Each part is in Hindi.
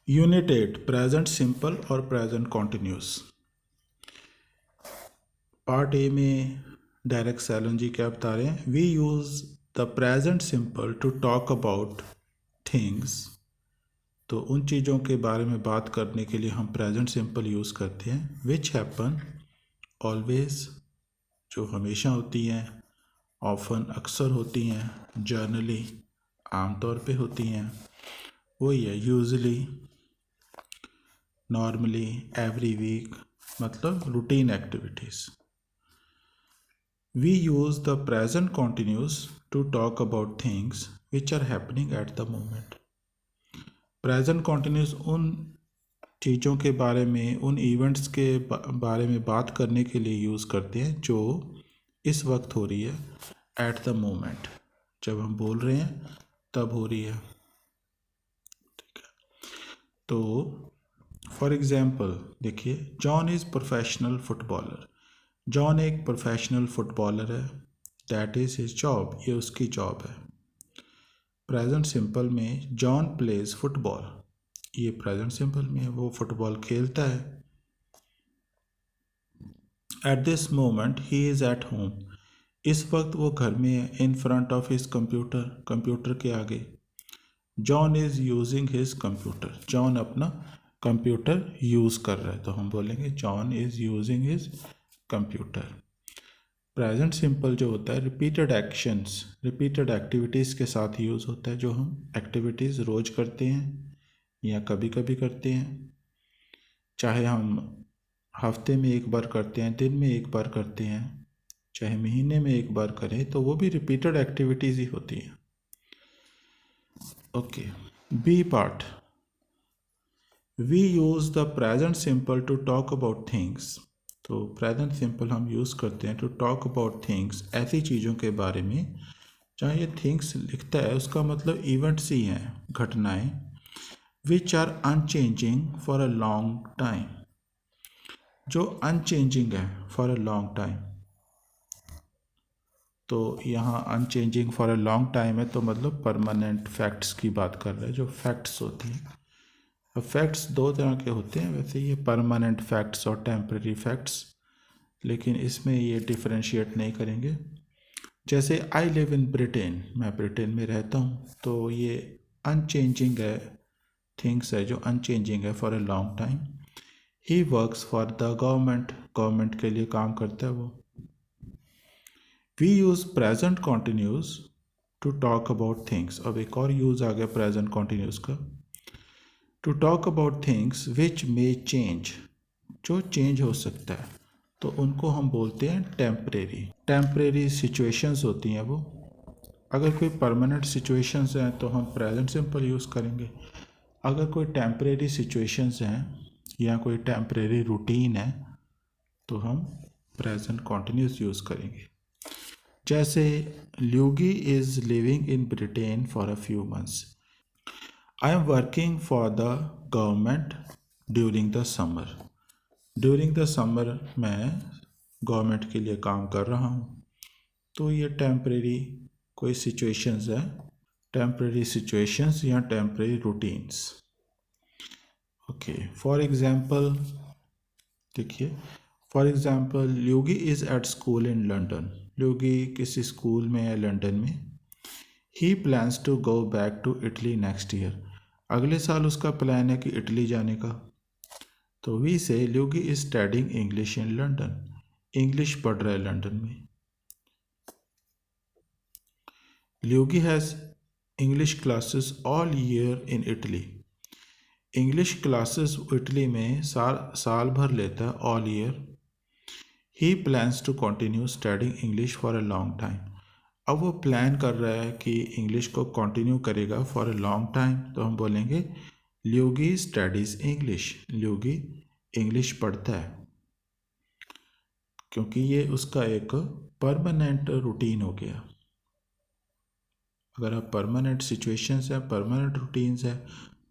यूनिट 8 प्रेजेंट सिंपल और प्रेजेंट कॉन्टिन्यूस। पार्ट ए में डायरेक्ट सैलन जी क्या बता रहे हैं? We use the present simple to talk about things. तो उन चीज़ों के बारे में बात करने के लिए हम प्रेजेंट सिंपल यूज़ करते हैं। विच हैपन ऑलवेज, जो हमेशा होती हैं, ऑफन अक्सर होती हैं, जर्नली आमतौर पे होती हैं, वही है यूजली, नॉर्मली, एवरी वीक, मतलब routine activities. We use the present continuous to talk about things which are happening at the moment. Present continuous उन चीज़ों के बारे में, उन इवेंट्स के बारे में बात करने के लिए यूज़ करते हैं जो इस वक्त हो रही है, at the moment, जब हम बोल रहे हैं तब हो रही है। ठीक है, तो फॉर एग्ज़ाम्पल देखिए, John is professional footballer. John एक प्रोफेशनल फुटबॉलर है। दैट इज़ हिज जॉब, ये उसकी जॉब है। प्रेजेंट सिंपल में जॉन प्लेज फुटबॉल, ये प्रेजेंट सिंपल में है, वो फुटबॉल खेलता है। Eight this moment he is at home, इस वक्त वो घर में है। In front of his computer, computer के आगे। John is using his computer, John अपना कंप्यूटर यूज़ कर रहा है, तो हम बोलेंगे John is using his computer. Present simple जो होता है रिपीटेड एक्शंस, रिपीटेड एक्टिविटीज़ के साथ यूज़ होता है, जो हम एक्टिविटीज़ रोज़ करते हैं या कभी कभी करते हैं। चाहे हम हफ्ते में एक बार करते हैं, दिन में एक बार करते हैं, चाहे महीने में एक बार करें, तो वो भी रिपीटेड एक्टिविटीज़ ही होती हैं। Okay, B part. We use the present simple to talk about things. तो प्रेजेंट सिंपल हम यूज़ करते हैं टू टॉक अबाउट थिंग्स, ऐसी चीज़ों के बारे में। जहाँ ये थिंग्स लिखता है उसका मतलब इवेंट्स ही हैं, घटनाएं। Which are unchanging for a long time, जो अनचेंजिंग है फॉर अ लॉन्ग टाइम। तो यहाँ unchanging for a long time है, तो मतलब परमानेंट फैक्ट्स की बात कर रहे हैं, जो फैक्ट्स होती हैं। अब फैक्ट्स दो तरह के होते हैं वैसे, ये परमानेंट फैक्ट्स और टेम्परेरी फैक्ट्स, लेकिन इसमें ये डिफरेंशिएट नहीं करेंगे। जैसे आई लिव इन ब्रिटेन, मैं ब्रिटेन में रहता हूँ, तो ये अनचेंजिंग है, थिंग्स है जो अनचेंजिंग है for a long time. He works for the government, government के लिए काम करता है वो। We use present continuous to talk about things. अब एक और यूज़ आ गया प्रेजेंट कॉन्टिन्यूस का, to talk about things which may change, जो चेंज हो सकता है, तो उनको हम बोलते हैं टेम्परेरी। टेम्परेरी सिचुएशंस होती हैं वो। अगर कोई परमानेंट सिचुएशंस हैं तो हम प्रेजेंट सिंपल यूज़ करेंगे। अगर कोई टेम्परेरी सिचुएशंस हैं या कोई टेम्परेरी रूटीन है तो हम प्रेजेंट कॉन्टिन्यूस यूज़ करेंगे। जैसे Luigi is living in Britain for a few months. I am working for the government during the summer. During the summer मैं गवर्नमेंट के लिए काम कर रहा हूँ। तो ये टेम्परेरी कोई सिचुएशंस है, टेम्परेरी सिचुएशंस या temporary routines. Okay, for example देखिए, for example Luigi is at school in London. Luigi किसी स्कूल में है लंदन में। He plans to go back to Italy next year. अगले साल उसका प्लान है कि इटली जाने का। तो we say Luigi is studying English in London, English पढ़ रहा है लंदन में। Luigi has English classes all year in Italy. English classes Italy में साल भर लेता है, all year. He plans to continue studying English for a long time. अब वो प्लान कर रहा है कि इंग्लिश को कंटिन्यू करेगा फॉर अ लॉन्ग टाइम, तो हम बोलेंगे Luigi studies English. Luigi English पढ़ता है, क्योंकि ये उसका एक परमानेंट रूटीन हो गया। अगर आप परमानेंट सिचुएशंस हैं, परमानेंट रूटीन्स हैं,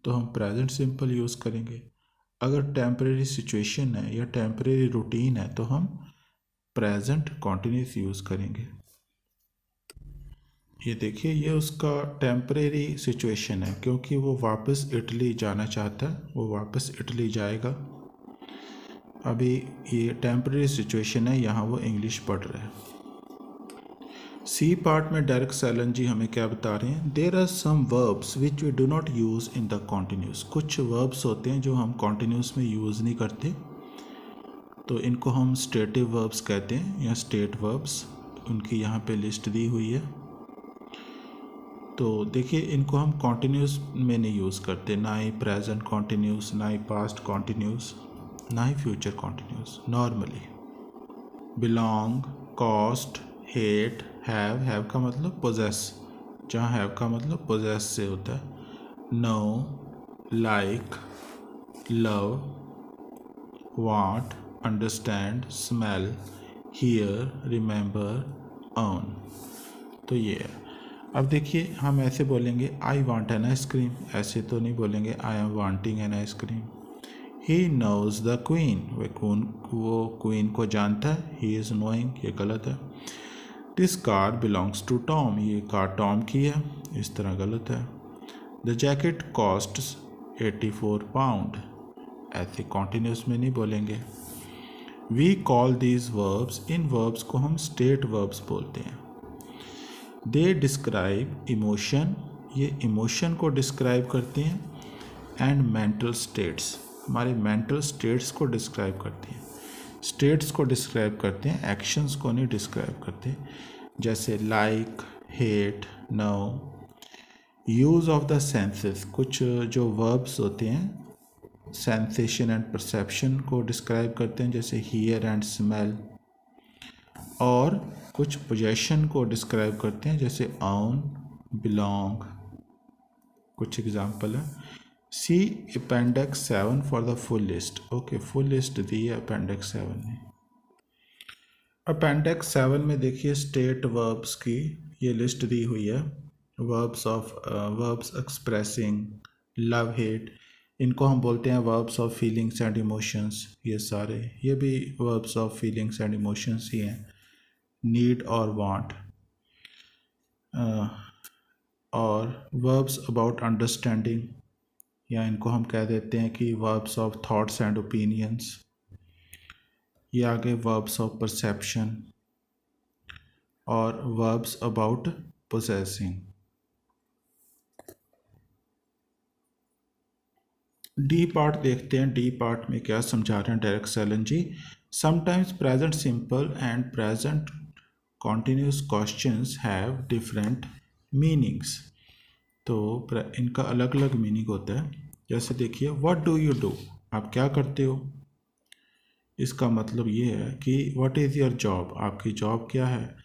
तो हम प्रेजेंट सिंपल यूज़ करेंगे। अगर टेम्परेरी सिचुएशन है या टेम्परेरी रूटीन है तो हम प्रेजेंट कॉन्टिन्यूस यूज़ करेंगे। ये देखिए, ये उसका टेम्परेरी सिचुएशन है क्योंकि वो वापस इटली जाना चाहता है, वो वापस इटली जाएगा। अभी ये टेम्परेरी सिचुएशन है, यहाँ वो इंग्लिश पढ़ रहा है। सी पार्ट में डेरेक सैलन जी हमें क्या बता रहे हैं, there are some verbs which we do not use in the continuous. कुछ वर्ब्स होते हैं जो हम कॉन्टीन्यूस में यूज़ नहीं करते, तो इनको हम स्टेटिव वर्ब्स कहते हैं या स्टेट वर्ब्स। उनकी यहाँ पे लिस्ट दी हुई है। तो देखिए, इनको हम कॉन्टीन्यूस में नहीं यूज़ करते, ना ही प्रेजेंट कॉन्टीन्यूस, ना ही पास्ट कॉन्टीन्यूस, ना ही future continuous. Normally belong, cost, hate, have का मतलब पोजेस, जहाँ हैव का मतलब पोजेस से होता है। Know, like, love, want, understand, smell, hear, remember, own. तो ये है। अब देखिए, हम ऐसे बोलेंगे आई वांट एन आइसक्रीम, ऐसे तो नहीं बोलेंगे I am wanting an ice cream. He knows the queen, वो क्वीन को जानता है। ही इज़ नोइंग, ये गलत है। This car belongs to Tom, ये कार टॉम की है, इस तरह गलत है। द जैकेट कॉस्ट्स 84 पाउंड, ऐसे कॉन्टीन्यूस में नहीं बोलेंगे। वी कॉल दीज वर्ब्स, इन वर्ब्स को हम स्टेट वर्ब्स बोलते हैं। दे डिस्क्राइब इमोशन, ये इमोशन को डिस्क्राइब करते हैं। एंड मेंटल स्टेट्स, हमारे मेंटल स्टेट्स को डिस्क्राइब करते हैं। स्टेट्स को डिस्क्राइब करते हैं, एक्शंस को नहीं डिस्क्राइब करते। जैसे like, hate, know. Use of the senses, कुछ जो वर्ब्स होते हैं सेंसेशन एंड परसेप्शन को डिस्क्राइब करते हैं, जैसे हियर एंड स्मेल। और कुछ पोजेशन को डिस्क्राइब करते हैं, जैसे ओन, बिलोंग। कुछ एग्जाम्पल है। See appendix 7 for the full list. Okay, full list दी है अपेंडिक्स 7 में। अपेंडिक्स 7 में देखिए स्टेट वर्ब्स की ये लिस्ट दी हुई है। वर्ब्स एक्सप्रेसिंग, लव, हेट, इनको हम बोलते हैं verbs of feelings and emotions. ये सारे, ये भी verbs of feelings and emotions ही हैं। नीड और वांट, और वर्ब्स अबाउट अंडरस्टैंडिंग, या इनको हम कह देते हैं कि verbs of thoughts and opinions. ये आगे वर्ब्स ऑफ परसेप्शन और verbs about possessing. D part देखते हैं, डी पार्ट में क्या समझा रहे हैं Derek Sellen ji. Sometimes present simple and present continuous questions have different meanings. तो इनका अलग अलग मीनिंग होता है। जैसे देखिए, व्हाट डू यू डू, आप क्या करते हो। इसका मतलब ये है कि व्हाट इज़ योर जॉब, आपकी जॉब क्या है।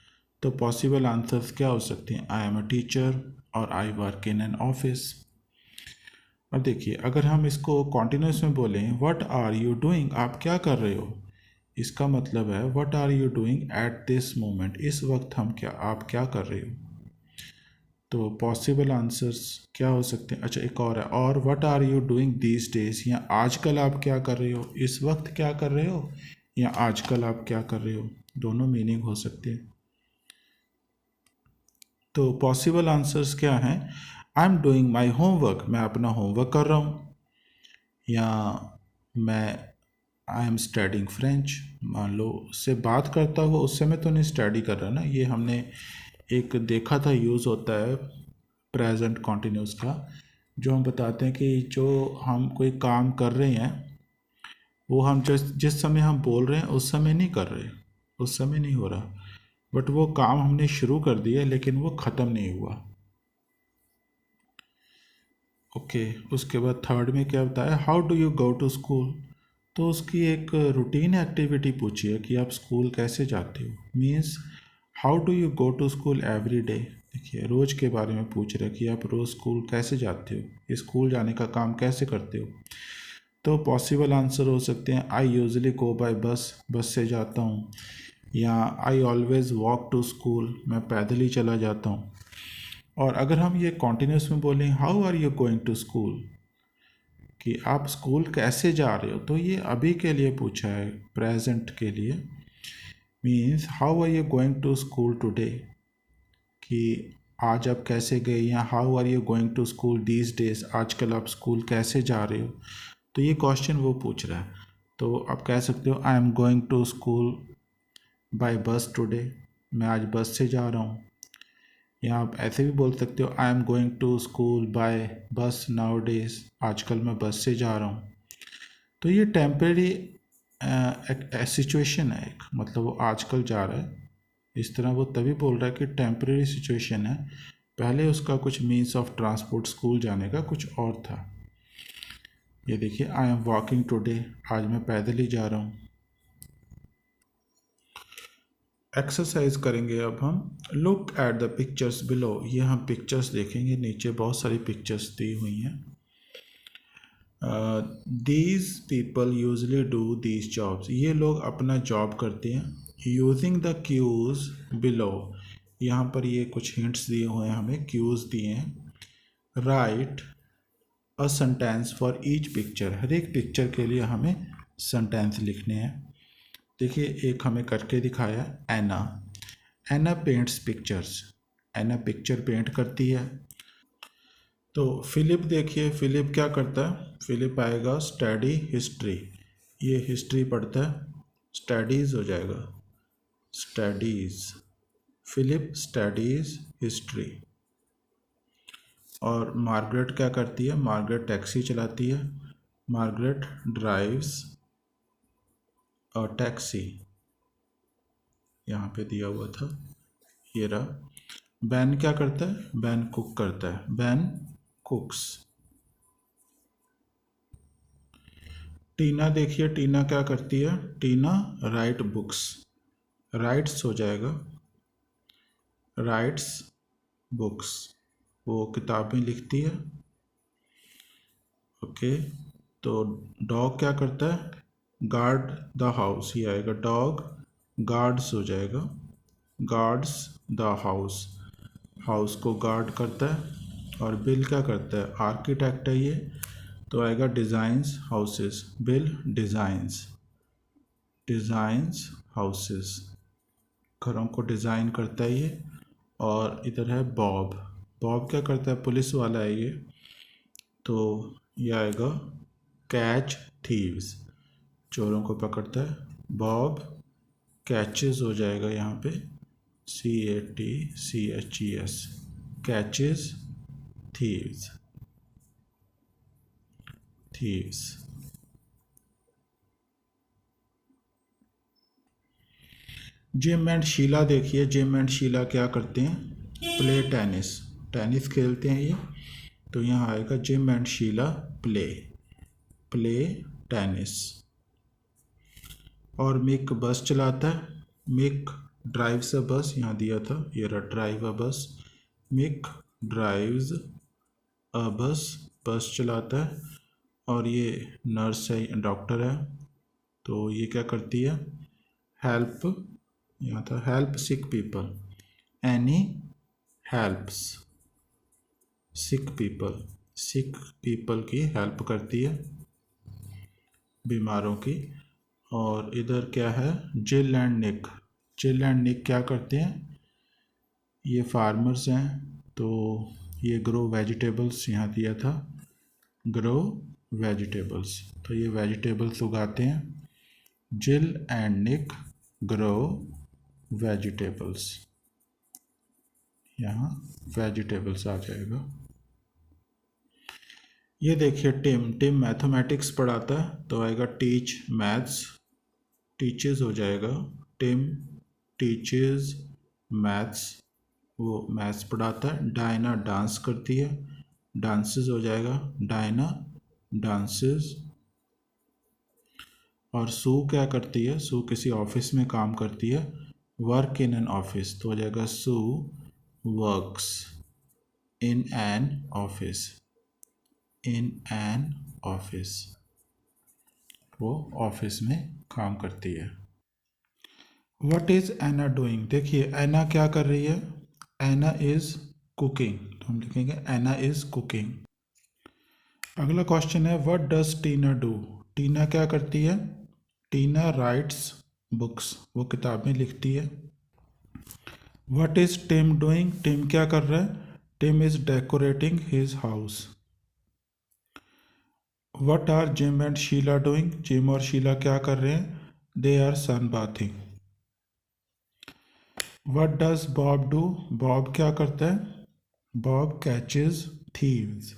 तो पॉसिबल आंसर्स क्या हो सकते हैं, आई एम अ टीचर और I work in an office. अब देखिए, अगर हम इसको कॉन्टिन्यूस में बोलें, व्हाट आर यू डूइंग, आप क्या कर रहे हो, इसका मतलब है what are you doing at this moment, इस वक्त आप क्या कर रहे हो। तो पॉसिबल आंसर्स क्या हो सकते हैं। अच्छा, एक और है, और what are you doing these days, या आजकल आप क्या कर रहे हो, इस वक्त क्या कर रहे हो, या आजकल आप क्या कर रहे हो। दोनों मीनिंग हो सकते हैं। तो पॉसिबल आंसर्स क्या हैं, I am doing my homework, मैं अपना होमवर्क कर रहा हूँ। या मैं आई एम स्टडिंग फ्रेंच, मान लो उससे बात करता हुआ, उस समय तो नहीं स्टडी कर रहा ना। ये हमने एक देखा था, यूज़ होता है प्रेजेंट कॉन्टिन्यूस का, जो हम बताते हैं कि जो हम कोई काम कर रहे हैं वो हम जिस समय हम बोल रहे हैं उस समय नहीं कर रहे, उस समय नहीं हो रहा, बट वो काम हमने शुरू कर दिया लेकिन वो ख़त्म नहीं हुआ। ओके, उसके बाद थर्ड में क्या बताया, how do you go to school. तो उसकी एक रूटीन एक्टिविटी पूछी है कि आप स्कूल कैसे जाते हो। Means how do you go to school every day. देखिए, रोज़ के बारे में पूछ रहे कि आप रोज़ स्कूल कैसे जाते हो, स्कूल जाने का काम कैसे करते हो। तो पॉसिबल आंसर हो सकते हैं, आई यूजली गो बाय बस, बस से जाता हूँ। या I always walk to school, मैं पैदल ही चला जाता हूँ। और अगर हम ये कॉन्टिन्यूस में बोलें, how are you going to school, कि आप स्कूल कैसे जा रहे हो, तो ये अभी के लिए पूछा है, प्रेजेंट के लिए। Means how are you going to school today, कि आज आप कैसे गए, या how are you going to school these days, आजकल आप स्कूल कैसे जा रहे हो। तो ये क्वेश्चन वो पूछ रहा है। तो आप कह सकते हो I am going to school by bus today, मैं आज बस से जा रहा हूँ। या आप ऐसे भी बोल सकते हो I am going to school by bus now days, आजकल मैं बस से जा रहा हूँ। तो ये टेम्परेरी सिचुएशन है एक, मतलब वो आजकल जा रहा है, इस तरह वो तभी बोल रहा है कि टेम्परेरी सिचुएशन है। पहले उसका कुछ मीन्स ऑफ ट्रांसपोर्ट स्कूल जाने का कुछ और था। ये देखिए आई एम वॉकिंग टुडे, आज मैं पैदल ही जा रहा हूँ। एक्सरसाइज करेंगे अब हम। Look at the pictures below, ये हम पिक्चर्स देखेंगे, नीचे बहुत सारी पिक्चर्स दी हुई हैं। These people usually do these jobs, ये लोग अपना जॉब करते हैं। यूजिंग द क्यूज बिलो, यहाँ पर ये कुछ हिंट्स दिए हुए हैं, हमें क्यूज दिए हैं। Write a sentence for each picture, हर एक पिक्चर के लिए हमें सेंटेंस लिखने हैं। देखिए एक हमें करके दिखाया एना। एना पेंट्स पिक्चर्स, एना पिक्चर पेंट करती है। तो फिलिप देखिए, फिलिप क्या करता है, फिलिप आएगा स्टडी हिस्ट्री, ये हिस्ट्री पढ़ता है, स्टडीज़ हो जाएगा, स्टडीज़, फिलिप स्टडीज़ हिस्ट्री। और मार्गरेट क्या करती है, मार्गरेट टैक्सी चलाती है, मार्गरेट ड्राइव्स अ टैक्सी, यहाँ पे दिया हुआ था, ये रहा। बैन क्या करता है, बैन कुक करता है, बैन कुक्स। टीना देखिए, टीना क्या करती है, टीना राइट बुक्स, राइट्स हो जाएगा, राइट्स बुक्स, वो किताबें लिखती है। ओके, तो डॉग क्या करता है, गार्ड द हाउस, ये आएगा, डॉग गार्ड्स हो जाएगा, गार्ड्स द हाउस, हाउस को गार्ड करता है। और बिल क्या करता है, आर्किटेक्ट है ये, तो आएगा designs houses, bill designs, designs houses, घरों को डिज़ाइन करता है ये। और इधर है बॉब, बॉब क्या करता है, पुलिस वाला है ये, तो ये आएगा कैच थीव्स, चोरों को पकड़ता है, बॉब कैचेस हो जाएगा यहाँ पे, CATCHES, catches thieves, thieves. Jim and Sheila देखिए, जिम एंड शीला क्या करते हैं, प्ले टेनिस, टेनिस खेलते हैं ये, तो यहाँ आएगा Jim and Sheila play, play tennis. और मिक बस चलाता है, मिक ड्राइव्स अ बस, यहाँ दिया था, ये रहा ड्राइव अ बस, मिक ड्राइव्स अ बस, बस चलाता है। और ये नर्स है, डॉक्टर है, तो ये क्या करती है, हेल्प, यहाँ था help sick people, any helps सिक पीपल, सिक पीपल की हेल्प करती है, बीमारों की। और इधर क्या है, जिल एंड निक, जिल एंड निक क्या करते हैं, ये फार्मर्स हैं, तो ये ग्रो वेजिटेबल्स यहाँ दिया था, ग्रो वेजिटेबल्स, तो ये वेजिटेबल्स उगाते हैं, Jill and Nick grow vegetables, यहाँ वेजिटेबल्स आ जाएगा। ये देखिए टिम, टिम मैथमेटिक्स पढ़ाता है, तो आएगा टीच मैथ्स, टीचेस हो जाएगा, टिम टीचेस मैथ्स, वो मैथ्स पढ़ाता है। डायना डांस करती है, डांसेस हो जाएगा, डायना डांसेस। और सू क्या करती है, सू किसी ऑफिस में काम करती है, वर्क इन एन ऑफिस, तो हो जाएगा Sue works in an office, in an office, वो ऑफिस में काम करती है। व्हाट इज़ एना डूइंग, देखिए एना क्या कर रही है, एना इज़ कुकिंग, तो हम लिखेंगे एना इज़ कुकिंग। अगला क्वेश्चन है व्हाट डज टीना डू, टीना क्या करती है, टीना राइट्स बुक्स, वो किताबें लिखती है। What is Tim doing, Tim क्या कर रहा है, Tim is decorating his house. What are Jim and Sheila doing, Jim और शीला क्या कर रहे हैं, they are sunbathing. What does Bob do, Bob क्या करता है, बॉब कैचेज थीव्स।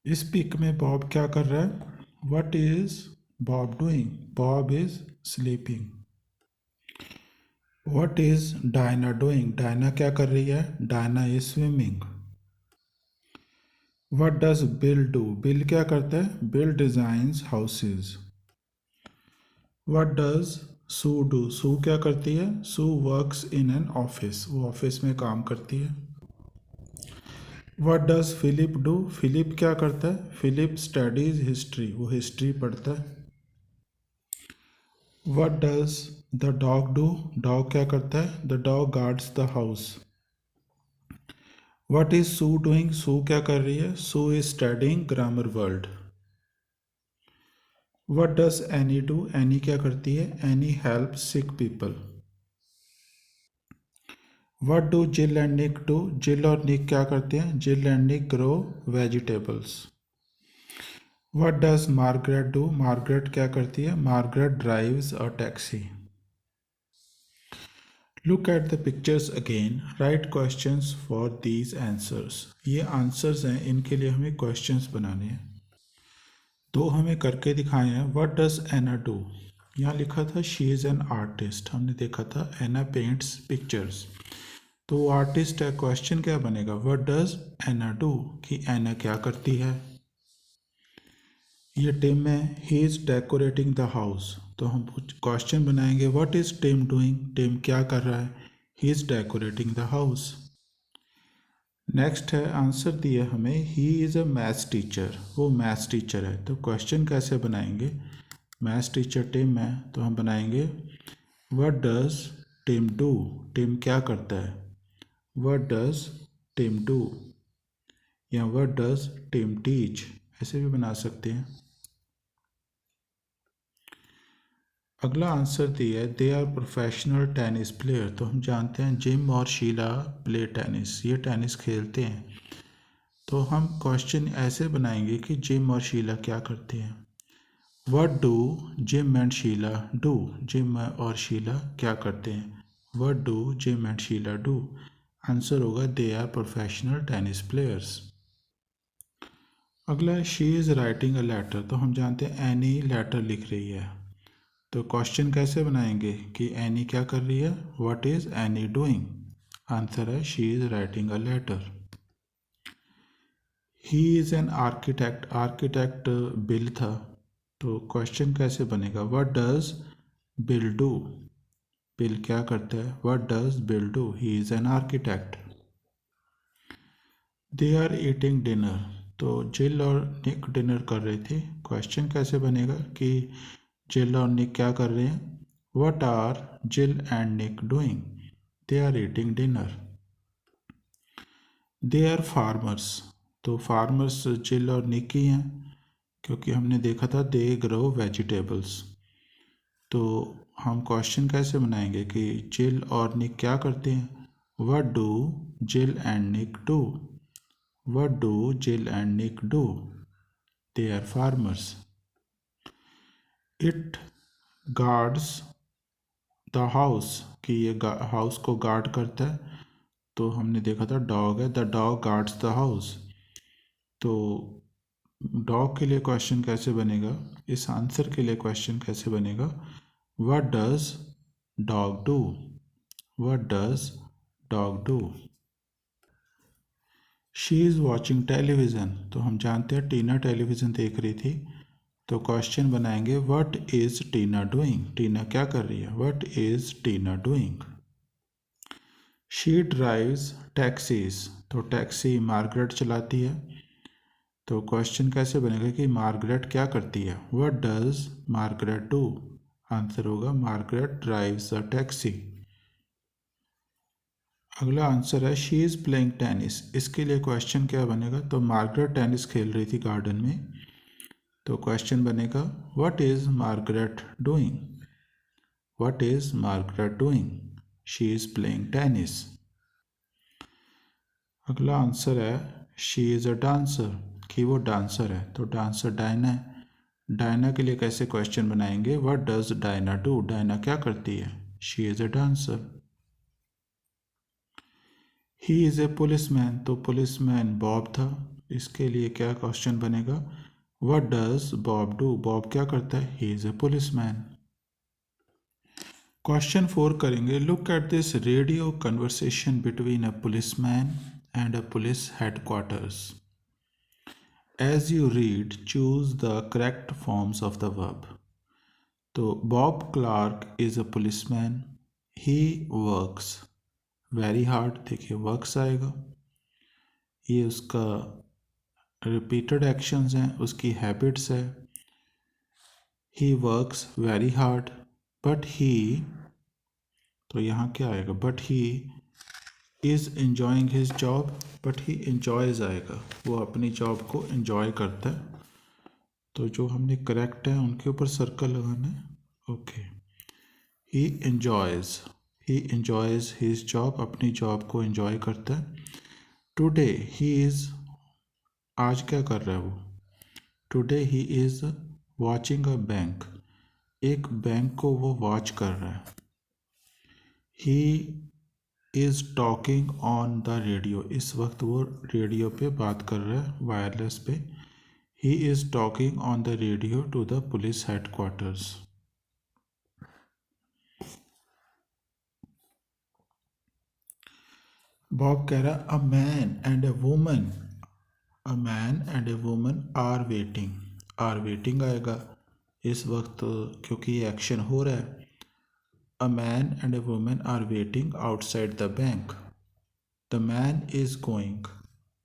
इस पिक में बॉब क्या कर रहा है, what is Bob doing, Bob is sleeping. What is Diana doing, Diana क्या कर रही है, Diana is swimming. What does Bill do, Bill क्या करता है, Bill designs houses. What does Sue do, Sue क्या करती है, Sue works in an office, वो ऑफिस में काम करती है। What does Philip do, Philip क्या करता है, फिलिप स्टडीज हिस्ट्री, वो हिस्ट्री पढ़ता है। What does the dog do, dog क्या करता है, the dog guards the house. What is Sue doing, Sue क्या कर रही है, Sue is studying grammar world. What does Annie do, Annie क्या करती है, Annie helps sick people. What do Jill and Nick do, Jill और निक क्या करते हैं, Jill and Nick grow vegetables. What does Margaret do, Margaret क्या करती है, Margaret drives a taxi. Look at the pictures again, write questions for these answers. ये आंसर्स हैं, इनके लिए हमें क्वेश्चंस बनाने हैं। दो हमें करके दिखाए हैं। व्हाट डज एना डू, यहाँ लिखा था शी इज़ एन आर्टिस्ट, हमने देखा था एना पेंट्स पिक्चर्स, तो वो आर्टिस्ट है। क्वेश्चन क्या बनेगा, व्हाट डज एना डू, कि एना क्या करती है। ये टिम है, he is decorating the house, तो हम क्वेश्चन बनाएंगे what is Tim doing, Tim क्या कर रहा है, he is decorating the house. Next है, आंसर दिया हमें he is a maths teacher, वो मैथ्स टीचर है, तो क्वेश्चन कैसे बनाएंगे, मैथ्स टीचर टिम है, तो हम बनाएंगे what does Tim do, Tim क्या करता है, व्हाट डज टिम डू, या व्हाट डज टिम टीच, ऐसे भी बना सकते हैं। अगला आंसर दिया है they are professional tennis player, तो हम जानते हैं जिम और शीला प्ले टेनिस, ये टेनिस खेलते हैं, तो हम क्वेश्चन ऐसे बनाएंगे कि जिम और शीला क्या करते हैं। What do Jim and Sheila do, Jim और शीला क्या करते हैं, what do Jim and Sheila do, answer होगा they are professional tennis players. अगला है she is writing a letter, तो हम जानते हैं एनी लेटर लिख रही है, तो क्वेश्चन कैसे बनाएंगे कि एनी क्या कर रही है, what is Annie doing, answer है she is writing a letter. He is an architect, architect Bill था, तो क्वेश्चन कैसे बनेगा, what does Bill do, Bill क्या करता है, what does Bill do, he is an architect. They are eating dinner, तो जिल और निक डिनर कर रहे थे, क्वेश्चन कैसे बनेगा कि जिल और निक क्या कर रहे हैं, what are Jill and Nick doing, they are eating dinner. They are farmers, तो फार्मर्स जिल और निक ही हैं, क्योंकि हमने देखा था दे ग्रो वेजिटेबल्स, तो हम क्वेश्चन कैसे बनाएंगे कि जिल और निक क्या करते हैं, what do Jill and Nick do, what do Jill and Nick do, they are farmers. It guards the house, कि ये हाउस को गार्ड करता है, तो हमने देखा था डॉग है, the dog guards the house, तो डॉग के लिए क्वेश्चन कैसे बनेगा, इस आंसर के लिए क्वेश्चन कैसे बनेगा, what does dog do, what does dog do. She is watching television, तो हम जानते हैं टीना टेलीविज़न देख रही थी, तो क्वेश्चन बनाएंगे व्हाट इज़ टीना डूइंग, टीना क्या कर रही है, what is Tina doing. She drives taxis, तो टैक्सी मार्गरेट चलाती है, तो क्वेश्चन कैसे बनेगा कि मार्गरेट क्या करती है, what does Margaret do, answer होगा मार्गरेट ड्राइव्स अ टैक्सी। अगला आंसर है शी इज़ प्लेइंग टेनिस, इसके लिए क्वेश्चन क्या बनेगा, तो मार्गरेट टेनिस खेल रही थी गार्डन में, तो क्वेश्चन बनेगा what is Margaret doing, what is Margaret doing, she is playing tennis. अगला आंसर है शी इज़ अ डांसर, कि वो डांसर है। तो डांसर डायना है। डायना के लिए कैसे क्वेश्चन बनाएंगे, what does Diana do, Diana क्या करती है। She is a dancer. He is a policeman, तो पुलिसमैन बॉब था। इसके लिए क्या क्वेश्चन बनेगा, what does Bob do, Bob क्या करता है। He is a policeman. Question 4 करेंगे, look at this radio conversation between a policeman and a police headquarters. As you read choose the correct forms of the verb. तो Bob Clark is a policeman, he works very hard, देखिए वर्क्स आएगा, ये उसका रिपीटेड एक्शंस हैं, उसकी हैबिट्स है। He works very hard, but he, तो यहाँ क्या आएगा, but he is enjoying his job, but he enjoys आएगा, वो अपनी जॉब को एंजॉय करता है। तो जो हमने करेक्ट है उनके ऊपर सर्कल लगाना है। ओके, ही एंजॉयज़, ही एंजॉयज़ हिज जॉब, अपनी जॉब को एंजॉय करता है। टुडे ही इज़, आज क्या कर रहा है वो, today he is watching a bank, एक बैंक को वो वॉच कर रहा है। He is talking on the radio, इस वक्त वो रेडियो पे बात कर रहा है, वायरलेस पे। He is talking on the radio to the police headquarters. Bob कह रहा है a man and a woman, a man and a woman are waiting, are waiting आएगा इस वक्त क्योंकि ये एक्शन हो रहा है। A man and a woman are waiting outside the bank. The man is going,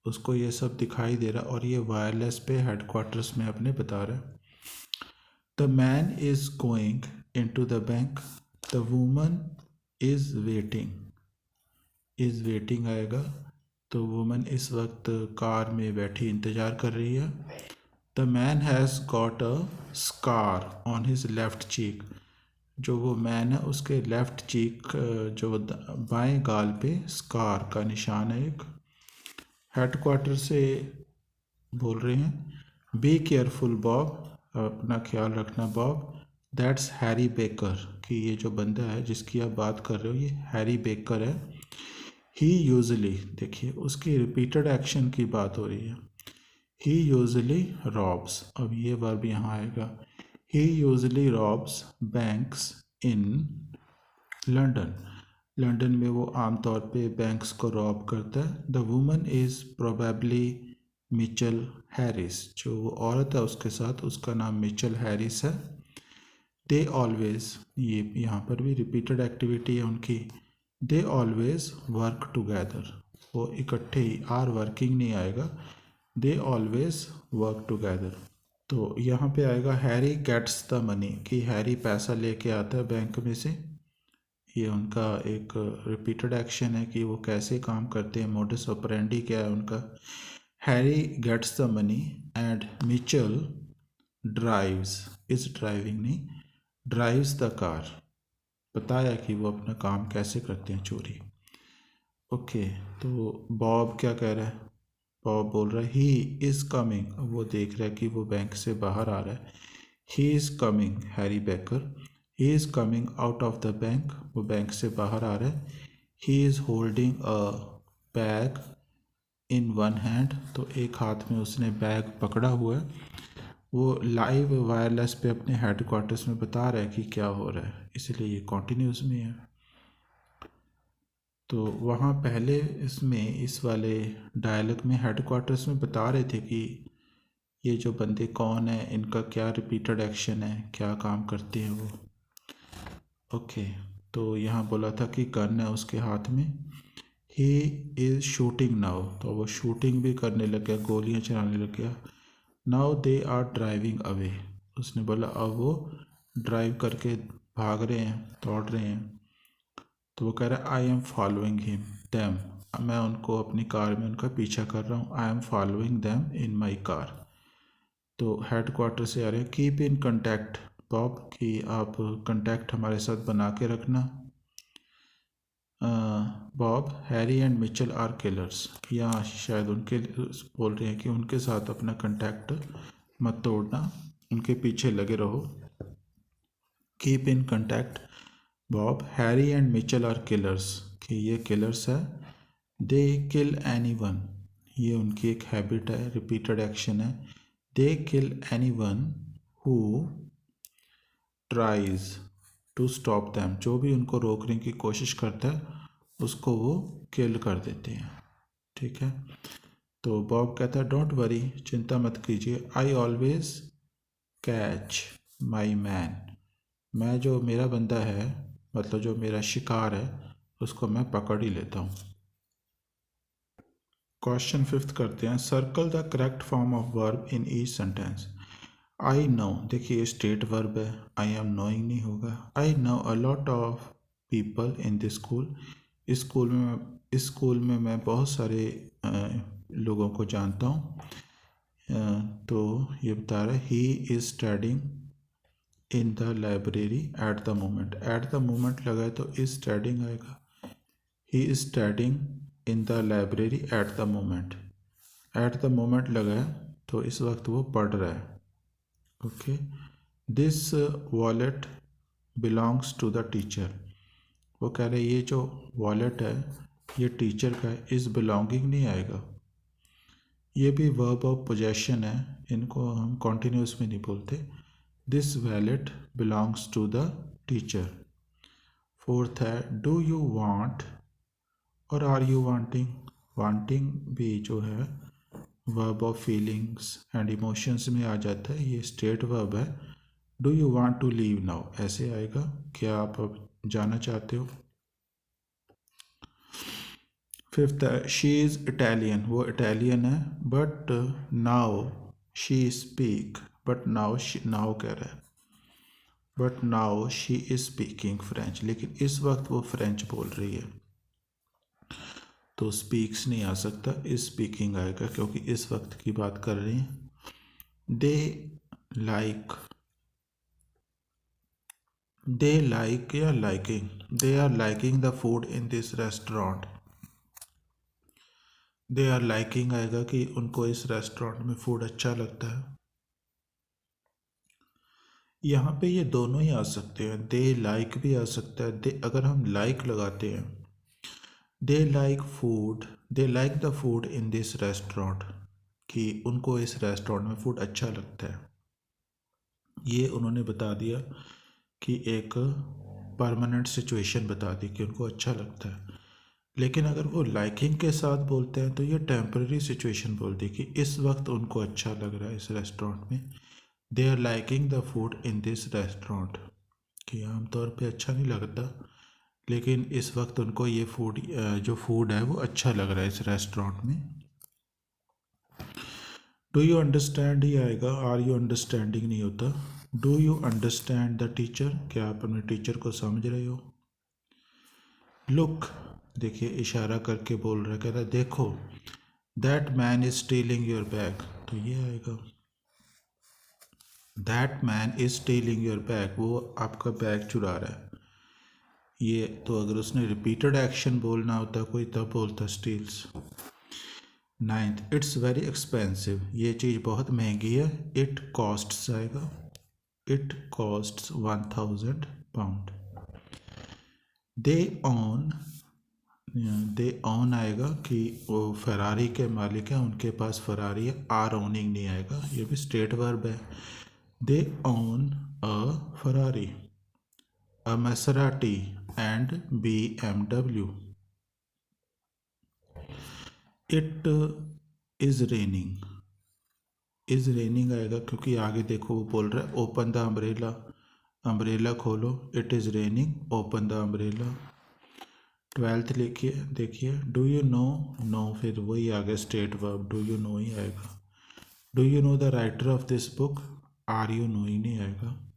उसको ये सब दिखाई दे रहा और ये वायरलेस पे हेडक्वार्टर्स में अपने बता रहा है। The man is going into the bank, the woman is waiting, is waiting आएगा, तो वुमन इस वक्त कार में बैठी इंतज़ार कर रही है। The man has got a scar on his left cheek, जो वो मैन है उसके लेफ्ट चीक, जो बाएं गाल पे स्कार का निशान है एक। हेडक्वार्टर से बोल रहे हैं बी केयरफुल बॉब, अपना ख्याल रखना बॉब। दैट्स हैरी बेकर, कि ये जो बंदा है जिसकी आप बात कर रहे हो ये हैरी बेकर है। ही यूजली, देखिए उसकी रिपीटेड एक्शन की बात हो रही है। ही यूजली रॉब्स, अब ये वर्ब यहाँ आएगा। He usually robs banks in London, London में वो आमतौर पे बैंक्स को रॉब करता है। The woman is probably Michelle Harris, जो वो औरत है उसके साथ उसका नाम मिचेल हैरिस है। दे ऑलवेज, ये यहाँ पर भी रिपीटेड एक्टिविटी है उनकी। दे ऑलवेज वर्क टुगेदर, वो इकट्ठे ही, आर वर्किंग नहीं आएगा, दे ऑलवेज वर्क टुगेदर। तो यहाँ पे आएगा हैरी गेट्स द मनी, कि हैरी पैसा लेके आता है बैंक में से। ये उनका एक रिपीटेड एक्शन है कि वो कैसे काम करते हैं, मोडस ऑपरेंडी क्या है उनका। Harry gets the money and Mitchell drives, is driving नहीं, ड्राइव्स द कार, बताया कि वो अपना काम कैसे करते हैं, चोरी। ओके, तो बॉब क्या कह रहा है, बॉब बोल रहा है ही इज़ कमिंग, वो देख रहा है कि वो बैंक से बाहर आ रहा है। He is coming, Harry baker, he is coming out of the bank, वो बैंक से बाहर आ रहा है। He is holding a bag in one hand, तो एक हाथ में उसने बैग पकड़ा हुआ है। वो लाइव वायरलेस पे अपने हेडक्वार्टर्स में बता रहा है कि क्या हो रहा है, इसलिए ये कॉन्टीन्यूस में है। तो वहाँ पहले इसमें इस वाले डायलॉग में हेडक्वार्टर्स में बता रहे थे कि ये जो बंदे कौन है, इनका क्या रिपीटेड एक्शन है, क्या काम करते हैं वो। ओके, तो यहाँ बोला था कि गन है उसके हाथ में। ही इज़ शूटिंग नाउ, तो वो शूटिंग भी करने लग गया, गोलियाँ चलाने लग गया। Now they are driving away, उसने बोला अब वो ड्राइव करके भाग रहे हैं, दौड़ रहे हैं। तो वो कह रहा है I am following him them, मैं उनको अपनी कार में उनका पीछा कर रहा हूँ। I am following them in my car. तो हेड क्वार्टर से आ रहे हैं कीप इन कंटेक्ट बॉब, कि आप कंटेक्ट हमारे साथ बना के रखना। Bob Harry and Mitchell are killers, या शायद उनके बोल रहे हैं कि उनके साथ अपना कांटेक्ट मत तोड़ना, उनके पीछे लगे रहो। Keep in contact Bob Harry and Mitchell are killers, कि ये किलर्स है। दे किल एनी वन, ये उनकी एक हैबिट है, रिपीटेड एक्शन है। They kill anyone who tries to stop them, जो भी उनको रोकने की कोशिश करता है उसको वो किल कर देते हैं। ठीक है, तो बॉब कहता है डोंट वरी, चिंता मत कीजिए, I always catch my man, मैं जो मेरा बंदा है, मतलब जो मेरा शिकार है, उसको मैं पकड़ ही लेता हूँ। क्वेश्चन 5 करते हैं, circle the correct form of verb in each sentence. I know, देखिए स्टेट वर्ब है, आई एम नोइंग नहीं होगा। I know a lot of people in this school, इस स्कूल में मैं बहुत सारे लोगों को जानता हूँ। तो ये बता रहा है he is studying in the library at the moment, at the moment लगा है तो इज स्टडिंग आएगा। He is studying in the library at the moment, at the moment लगा है तो इस वक्त वो पढ़ रहा है। Okay, this wallet belongs to the teacher, वो कह रहे ये जो वॉलेट है ये टीचर का है, इज बिलोंगिंग नहीं आएगा। ये भी वर्ब ऑफ पोजेशन है, इनको हम कॉन्टिन्यूस में नहीं बोलते। This wallet belongs to the teacher. 4th है डू यू वांट और आर यू वांटिंग, वांटिंग भी जो है verb of feelings and emotions में आ जाता है, ये स्टेट वर्ब है। Do you want to leave now ऐसे आएगा, क्या आप अब जाना चाहते हो। 5th है शी इज़ इटालियन, वो इटालियन है, but now she speak, but now now कह रहा है, but now she is speaking French, लेकिन इस वक्त वो फ्रेंच बोल रही है, तो स्पीक्स नहीं आ सकता, इस स्पीकिंग आएगा क्योंकि इस वक्त की बात कर रही हैं। दे लाइक या liking, they are liking the food in this restaurant, they are liking आएगा कि उनको इस रेस्टोरेंट में फूड अच्छा लगता है। यहाँ पे ये दोनों ही आ सकते हैं, दे लाइक भी आ सकता है, दे अगर हम लाइक लगाते हैं, they like food, they like the food in this restaurant, कि उनको इस रेस्टोरेंट में फूड अच्छा लगता है। ये उन्होंने बता दिया कि एक परमानेंट सिचुएशन बता दी कि उनको अच्छा लगता है। लेकिन अगर वो लाइकिंग के साथ बोलते हैं तो ये टेम्पररी सिचुएशन बोल दी कि इस वक्त उनको अच्छा लग रहा है इस रेस्टोरेंट में। They are liking the food in this restaurant, कि आमतौर पे अच्छा नहीं लगता लेकिन इस वक्त उनको ये फूड जो फूड है वो अच्छा लग रहा है इस रेस्टोरेंट में। डू यू अंडरस्टैंड ही आएगा, आर यू अंडरस्टैंडिंग नहीं होता। Do you understand the teacher, क्या आप अपने टीचर को समझ रहे हो। लुक, देखिए इशारा करके बोल रहा है, कह रहा है देखो, that man is stealing your bag, तो ये आएगा that man is stealing your bag, वो आपका बैग चुरा रहा है। ये तो अगर उसने रिपीटेड एक्शन बोलना होता कोई तब बोलता steels. 9th it's very expensive, ये चीज़ बहुत महंगी है, इट कॉस्ट्स आएगा, it costs 1000 pound। They own आएगा कि वो फरारी के मालिक हैं, उनके पास फरारी है, आर ओनिंग नहीं आएगा, ये भी स्टेट वर्ब है। They own a Ferrari, a Maserati and BMW। It is raining, is raining आएगा क्योंकि आगे देखो वो बोल रहा है ओपन द अम्ब्रेला, अम्ब्रेला खोलो, it is raining, open the umbrella. 12th लिखिए, देखिए डू यू नो, नो फिर वही आ गया state verb, do you know he आएगा। Do you know the writer of this book, are you know he नहीं आएगा।